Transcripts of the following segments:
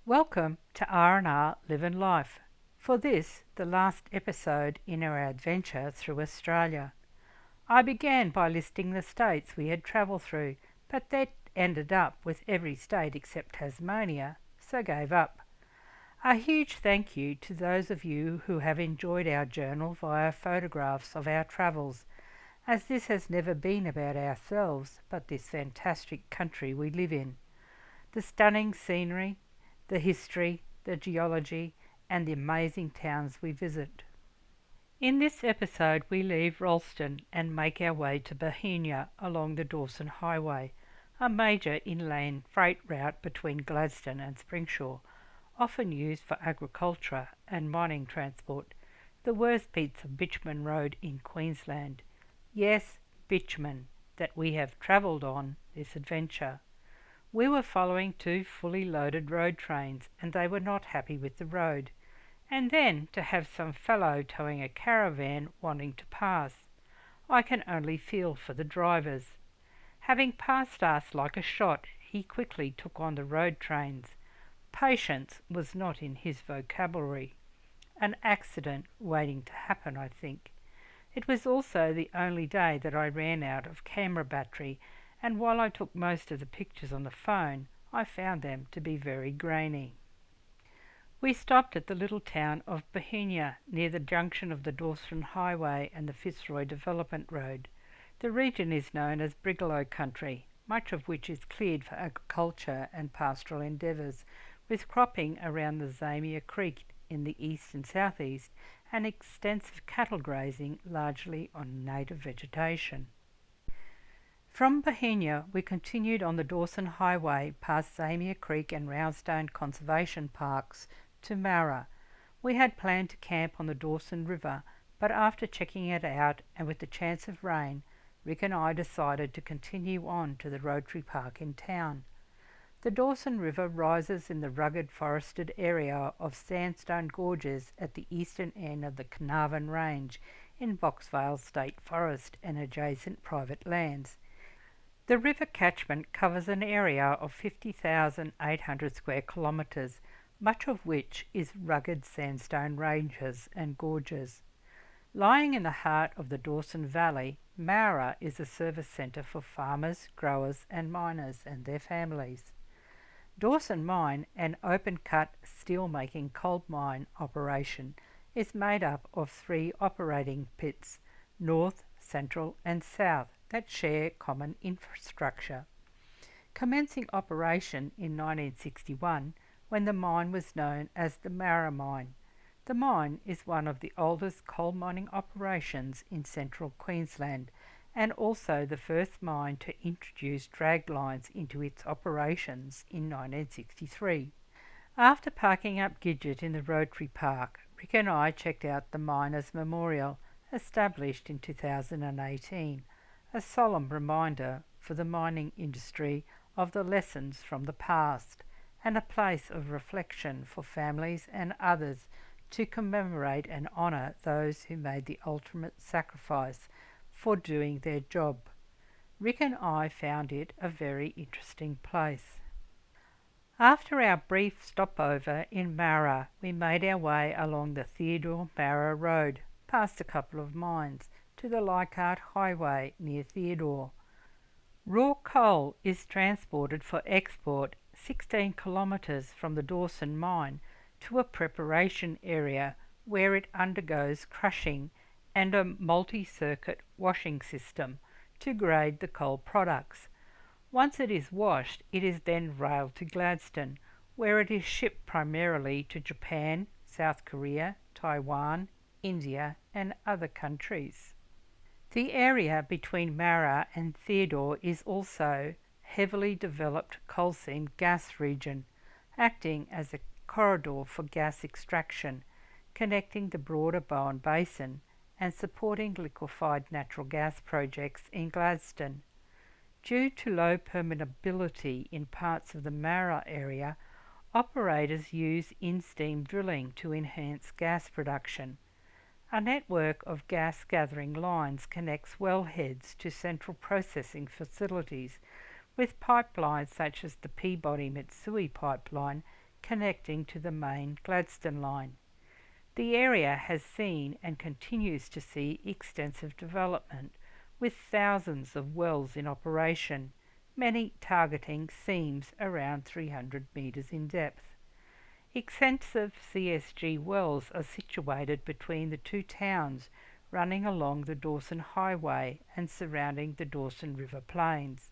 Welcome to R&R Living Life. For this, the last episode in our adventure through Australia. I began by listing the states we had travelled through, but that ended up with every state except Tasmania, so gave up. A huge thank you to those of you who have enjoyed our journal via photographs of our travels, as this has never been about ourselves but this fantastic country we live in. The stunning scenery, the history, the geology, and the amazing towns we visit. In this episode we leave Rolleston and make our way to Bauhinia along the Dawson Highway, a major inland freight route between Gladstone and Springsure, often used for agriculture and mining transport, the worst bits of bitumen road in Queensland. Yes, bitumen, that we have travelled on this adventure. We were following two fully loaded road trains, and they were not happy with the road. And then to have some fellow towing a caravan wanting to pass. I can only feel for the drivers. Having passed us like a shot, he quickly took on the road trains. Patience was not in his vocabulary. An accident waiting to happen, I think. It was also the only day that I ran out of camera battery, and while I took most of the pictures on the phone, I found them to be very grainy. We stopped at the little town of Bauhinia, near the junction of the Dawson Highway and the Fitzroy Development Road. The region is known as Brigalow Country, much of which is cleared for agriculture and pastoral endeavours, with cropping around the Zamia Creek in the east and southeast, and extensive cattle grazing largely on native vegetation. From Bauhinia we continued on the Dawson Highway past Zamia Creek and Roundstone Conservation Parks to Moura. We had planned to camp on the Dawson River, but after checking it out and with the chance of rain, Rick and I decided to continue on to the Rotary Park in town. The Dawson River rises in the rugged forested area of sandstone gorges at the eastern end of the Carnarvon Range in Boxvale State Forest and adjacent private lands. The river catchment covers an area of 50,800 square kilometres, much of which is rugged sandstone ranges and gorges. Lying in the heart of the Dawson Valley, Moura is a service centre for farmers, growers and miners and their families. Dawson Mine, an open-cut steel-making coal mine operation, is made up of three operating pits, north, central and south, that share common infrastructure. Commencing operation in 1961, when the mine was known as the Moura Mine. The mine is one of the oldest coal mining operations in central Queensland, and also the first mine to introduce drag lines into its operations in 1963. After parking up Gidget in the Rotary Park, Rick and I checked out the Miners' Memorial, established in 2018, a solemn reminder for the mining industry of the lessons from the past, and a place of reflection for families and others to commemorate and honour those who made the ultimate sacrifice for doing their job. Rick and I found it a very interesting place. After our brief stopover in Moura, we made our way along the Theodore Moura Road, past a couple of mines, to the Leichhardt Highway near Theodore. Raw coal is transported for export 16 kilometres from the Dawson mine to a preparation area where it undergoes crushing and a multi-circuit washing system to grade the coal products. Once it is washed, it is then railed to Gladstone, where it is shipped primarily to Japan, South Korea, Taiwan, India and other countries. The area between Moura and Theodore is also heavily developed coal seam gas region, acting as a corridor for gas extraction, connecting the broader Bowen Basin and supporting liquefied natural gas projects in Gladstone. Due to low permeability in parts of the Moura area, operators use in-steam drilling to enhance gas production. A network of gas gathering lines connects wellheads to central processing facilities, with pipelines such as the Peabody Mitsui pipeline connecting to the main Gladstone line. The area has seen and continues to see extensive development, with thousands of wells in operation, many targeting seams around 300 metres in depth. Extensive CSG wells are situated between the two towns, running along the Dawson Highway and surrounding the Dawson River Plains.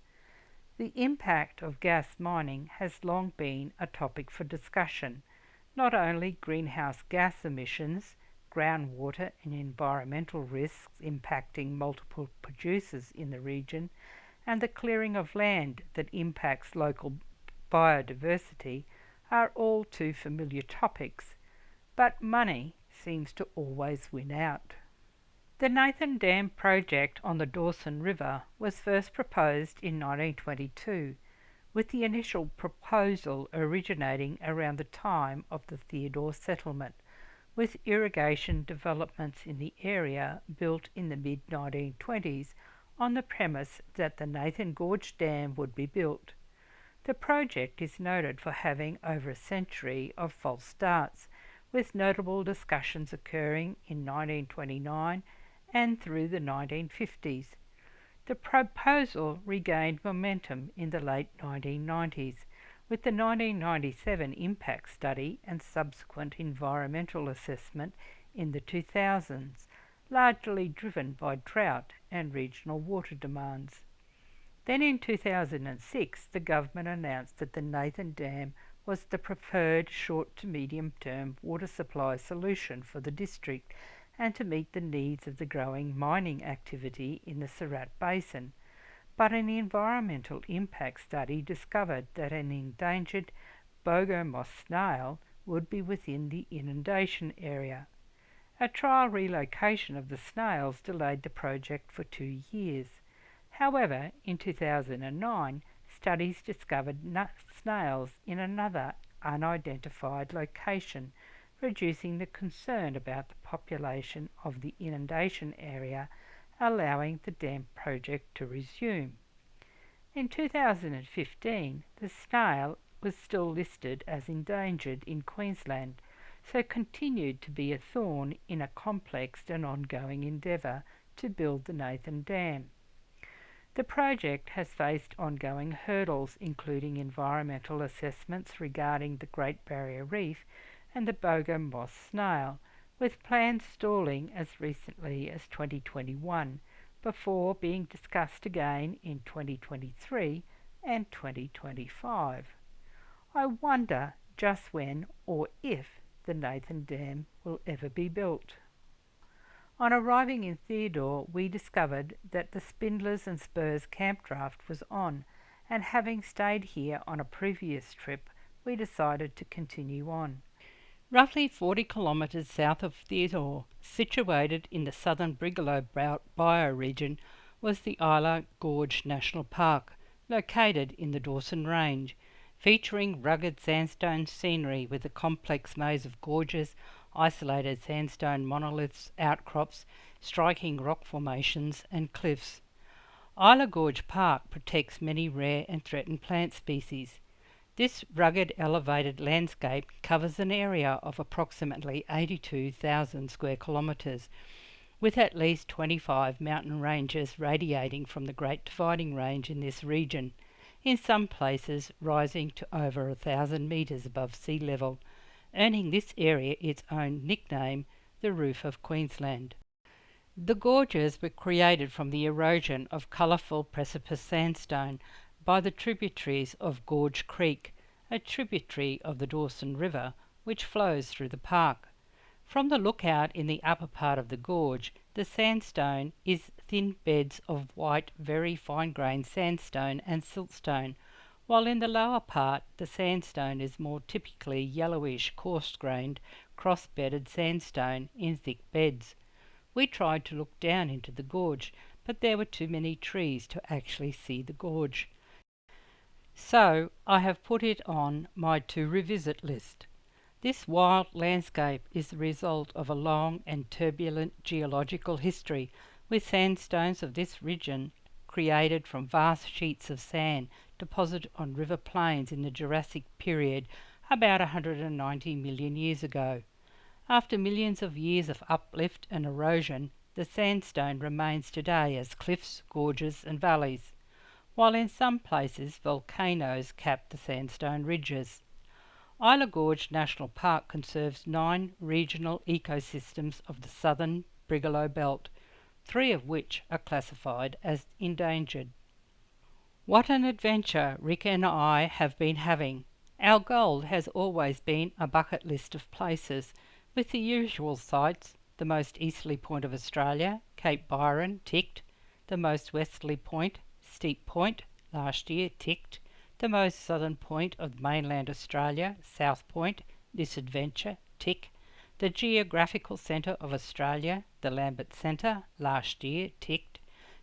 The impact of gas mining has long been a topic for discussion. Not only greenhouse gas emissions, groundwater and environmental risks impacting multiple producers in the region, and the clearing of land that impacts local biodiversity are all too familiar topics, but money seems to always win out. The Nathan Dam project on the Dawson River was first proposed in 1922, with the initial proposal originating around the time of the Theodore settlement, with irrigation developments in the area built in the mid-1920s on the premise that the Nathan Gorge Dam would be built. The project is noted for having over a century of false starts, with notable discussions occurring in 1929 and through the 1950s. The proposal regained momentum in the late 1990s, with the 1997 impact study and subsequent environmental assessment in the 2000s, largely driven by drought and regional water demands. Then in 2006, the government announced that the Nathan Dam was the preferred short to medium term water supply solution for the district and to meet the needs of the growing mining activity in the Surat Basin. But an environmental impact study discovered that an endangered bogo moss snail would be within the inundation area. A trial relocation of the snails delayed the project for 2 years. However, in 2009, studies discovered snails in another unidentified location, reducing the concern about the population of the inundation area, allowing the dam project to resume. In 2015, the snail was still listed as endangered in Queensland, so continued to be a thorn in a complex and ongoing endeavour to build the Nathan Dam. The project has faced ongoing hurdles, including environmental assessments regarding the Great Barrier Reef and the bogo moss snail, with plans stalling as recently as 2021, before being discussed again in 2023 and 2025. I wonder just when or if the Nathan Dam will ever be built. On arriving in Theodore, we discovered that the Spindlers and Spurs camp draft was on, and having stayed here on a previous trip, we decided to continue on. Roughly 40 kilometres south of Theodore, situated in the southern Brigalow bioregion, was the Isla Gorge National Park, located in the Dawson Range, featuring rugged sandstone scenery with a complex maze of gorges, isolated sandstone monoliths, outcrops, striking rock formations and cliffs. Isla Gorge Park protects many rare and threatened plant species. This rugged elevated landscape covers an area of approximately 82,000 square kilometres, with at least 25 mountain ranges radiating from the Great Dividing Range in this region, in some places rising to over 1,000 metres above sea level, earning this area its own nickname, the Roof of Queensland. The gorges were created from the erosion of colourful precipice sandstone by the tributaries of Gorge Creek, a tributary of the Dawson River, which flows through the park. From the lookout in the upper part of the gorge, the sandstone is thin beds of white, very fine-grained sandstone and siltstone, while in the lower part the sandstone is more typically yellowish, coarse-grained, cross-bedded sandstone in thick beds. We tried to look down into the gorge, but there were too many trees to actually see the gorge. So I have put it on my to revisit list. This wild landscape is the result of a long and turbulent geological history, with sandstones of this region created from vast sheets of sand deposited on river plains in the Jurassic period about 190 million years ago. After millions of years of uplift and erosion, the sandstone remains today as cliffs, gorges and valleys, while in some places volcanoes cap the sandstone ridges. Isla Gorge National Park conserves 9 regional ecosystems of the southern Brigalow Belt, 3 of which are classified as endangered. What an adventure Rick and I have been having. Our goal has always been a bucket list of places, with the usual sites: the most easterly point of Australia, Cape Byron, ticked; the most westerly point, Steep Point, last year, ticked; the most southern point of mainland Australia, South Point, this adventure, tick; the geographical centre of Australia, the Lambert Centre, last year, ticked;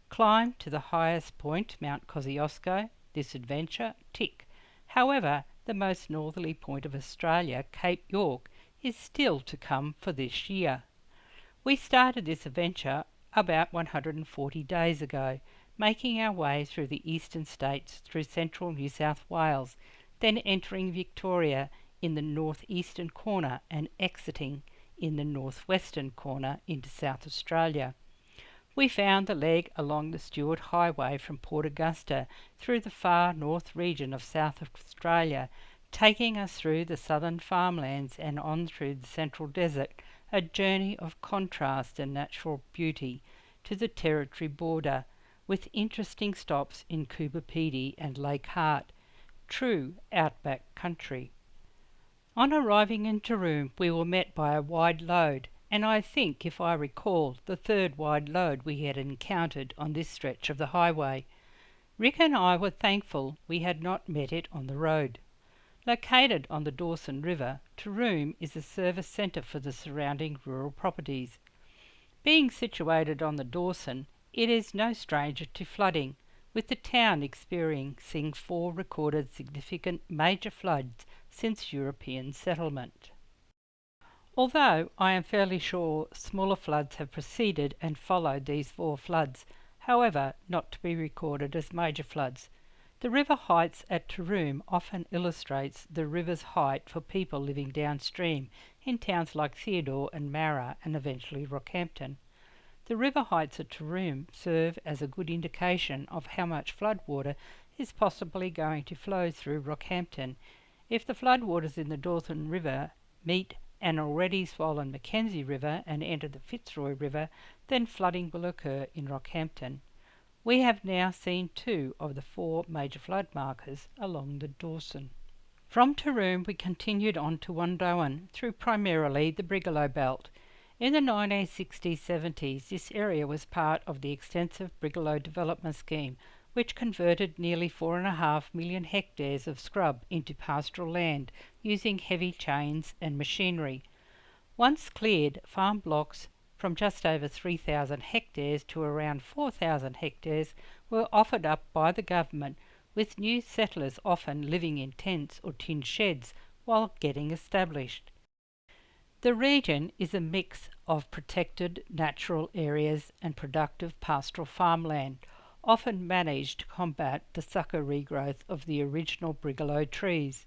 climb to the highest point, Mount Kosciuszko, this adventure, tick. However, the most northerly point of Australia, Cape York, is still to come for this year. We started this adventure about 140 days ago, making our way through the eastern states through central New South Wales, then entering Victoria in the northeastern corner and exiting in the northwestern corner into South Australia. We found the leg along the Stuart Highway from Port Augusta through the far north region of South Australia, taking us through the southern farmlands and on through the central desert, a journey of contrast and natural beauty, to the territory border, with interesting stops in Coober Pedy and Lake Hart, true outback country. On arriving in Taroom, we were met by a wide load, and I think, if I recall, the third wide load we had encountered on this stretch of the highway. Rick and I were thankful we had not met it on the road. Located on the Dawson River, Taroom is a service centre for the surrounding rural properties. Being situated on the Dawson, it is no stranger to flooding, with the town experiencing 4 recorded significant major floods since European settlement. Although I am fairly sure smaller floods have preceded and followed these 4 floods, however not to be recorded as major floods. The river heights at Taroom often illustrates the river's height for people living downstream in towns like Theodore and Moura and eventually Rockhampton. The river heights at Taroom serve as a good indication of how much floodwater is possibly going to flow through Rockhampton. If the floodwaters in the Dawson River meet an already swollen Mackenzie River and enter the Fitzroy River, then flooding will occur in Rockhampton. We have now seen 2 of the 4 major flood markers along the Dawson. From Taroom we continued on to Wandoan through primarily the Brigalow Belt. In the 1960s-70s, this area was part of the extensive Brigalow development scheme, which converted nearly 4.5 million hectares of scrub into pastoral land using heavy chains and machinery. Once cleared, farm blocks from just over 3,000 hectares to around 4,000 hectares were offered up by the government, with new settlers often living in tents or tin sheds while getting established. The region is a mix of protected natural areas and productive pastoral farmland, often managed to combat the sucker regrowth of the original Brigalow trees.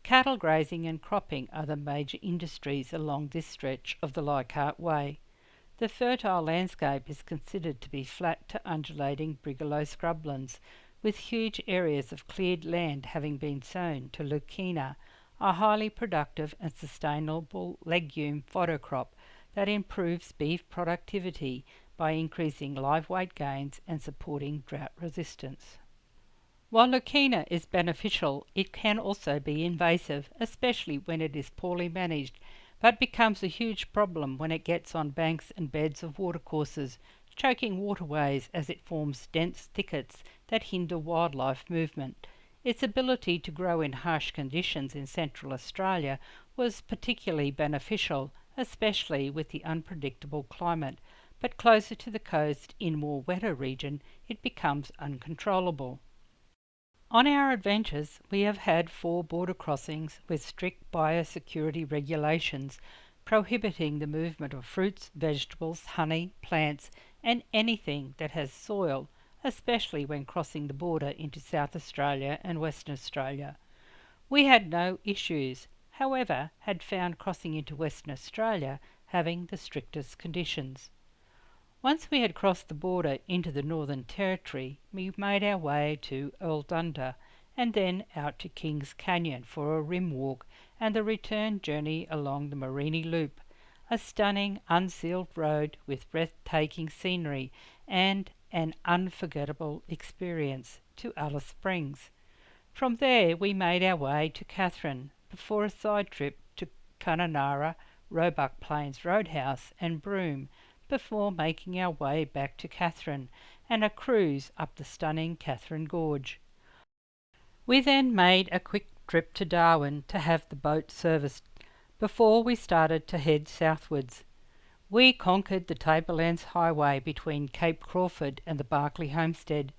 Cattle grazing and cropping are the major industries along this stretch of the Leichhardt Way. The fertile landscape is considered to be flat to undulating Brigalow scrublands, with huge areas of cleared land having been sown to Leucaena, a highly productive and sustainable legume fodder crop that improves beef productivity by increasing live weight gains and supporting drought resistance. While Leucaena is beneficial, it can also be invasive, especially when it is poorly managed, but becomes a huge problem when it gets on banks and beds of watercourses, choking waterways as it forms dense thickets that hinder wildlife movement. Its ability to grow in harsh conditions in Central Australia was particularly beneficial, especially with the unpredictable climate, but closer to the coast in more wetter region it becomes uncontrollable. On our adventures, we have had 4 border crossings with strict biosecurity regulations prohibiting the movement of fruits, vegetables, honey, plants, and anything that has soil, especially when crossing the border into South Australia and Western Australia. We had no issues, however, had found crossing into Western Australia having the strictest conditions. Once we had crossed the border into the Northern Territory, we made our way to Earldunda and then out to Kings Canyon for a rim walk and the return journey along the Morini Loop, a stunning unsealed road with breathtaking scenery and an unforgettable experience to Alice Springs. From there we made our way to Katherine before a side trip to Kununurra, Roebuck Plains Roadhouse and Broome before making our way back to Katherine and a cruise up the stunning Katherine Gorge. We then made a quick trip to Darwin to have the boat serviced before we started to head southwards. We conquered the Tablelands Highway between Cape Crawford and the Barclay Homestead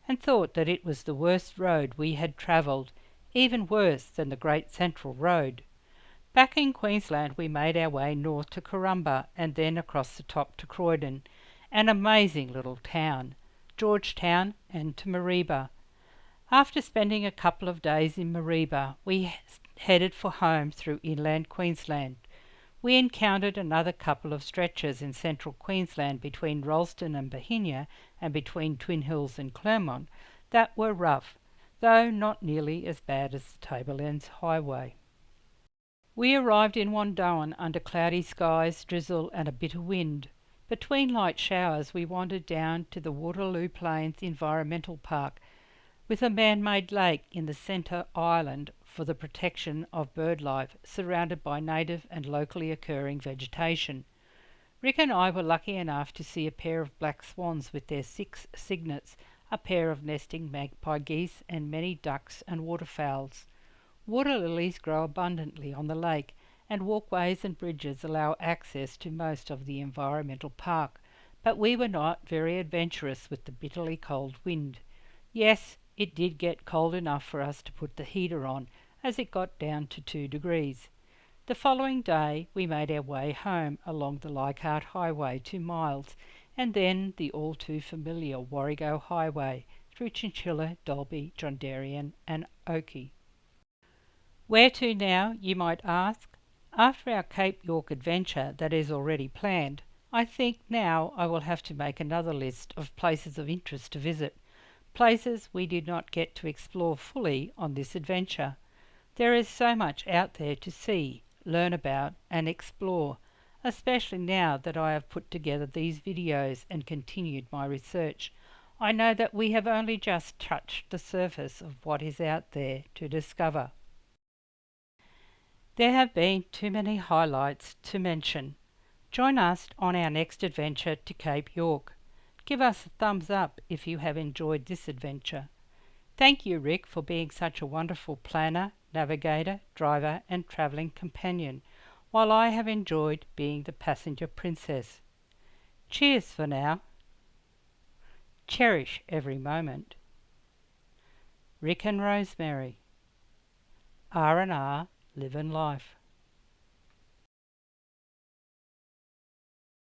and thought that it was the worst road we had travelled, even worse than the Great Central Road. Back in Queensland we made our way north to Corumba and then across the top to Croydon, an amazing little town, Georgetown and to Mareeba. After spending a couple of days in Mareeba, we headed for home through inland Queensland. We encountered another couple of stretches in central Queensland between Rolleston and Bauhinia and between Twin Hills and Clermont that were rough, though not nearly as bad as the Tablelands Highway. We arrived in Wandoan under cloudy skies, drizzle and a bit of wind. Between light showers we wandered down to the Waterloo Plains Environmental Park, with a man-made lake in the centre island for the protection of bird life, surrounded by native and locally occurring vegetation. Rick and I were lucky enough to see a pair of black swans with their 6 cygnets, a pair of nesting magpie geese and many ducks and waterfowls. Water lilies grow abundantly on the lake, and walkways and bridges allow access to most of the environmental park, but we were not very adventurous with the bitterly cold wind. Yes, it did get cold enough for us to put the heater on, as it got down to 2 degrees. The following day we made our way home along the Leichhardt Highway 2 miles, and then the all too familiar Warrego Highway through Chinchilla, Dalby, John Darien and Oakey. Where to now, you might ask? After our Cape York adventure that is already planned, I think now I will have to make another list of places of interest to visit, places we did not get to explore fully on this adventure. There is so much out there to see, learn about and explore, especially now that I have put together these videos and continued my research. I know that we have only just touched the surface of what is out there to discover. There have been too many highlights to mention. Join us on our next adventure to Cape York. Give us a thumbs up if you have enjoyed this adventure. Thank you, Rick, for being such a wonderful planner, navigator, driver and travelling companion, while I have enjoyed being the passenger princess. Cheers for now. Cherish every moment. Rick and Rosemary. R&R Living Life.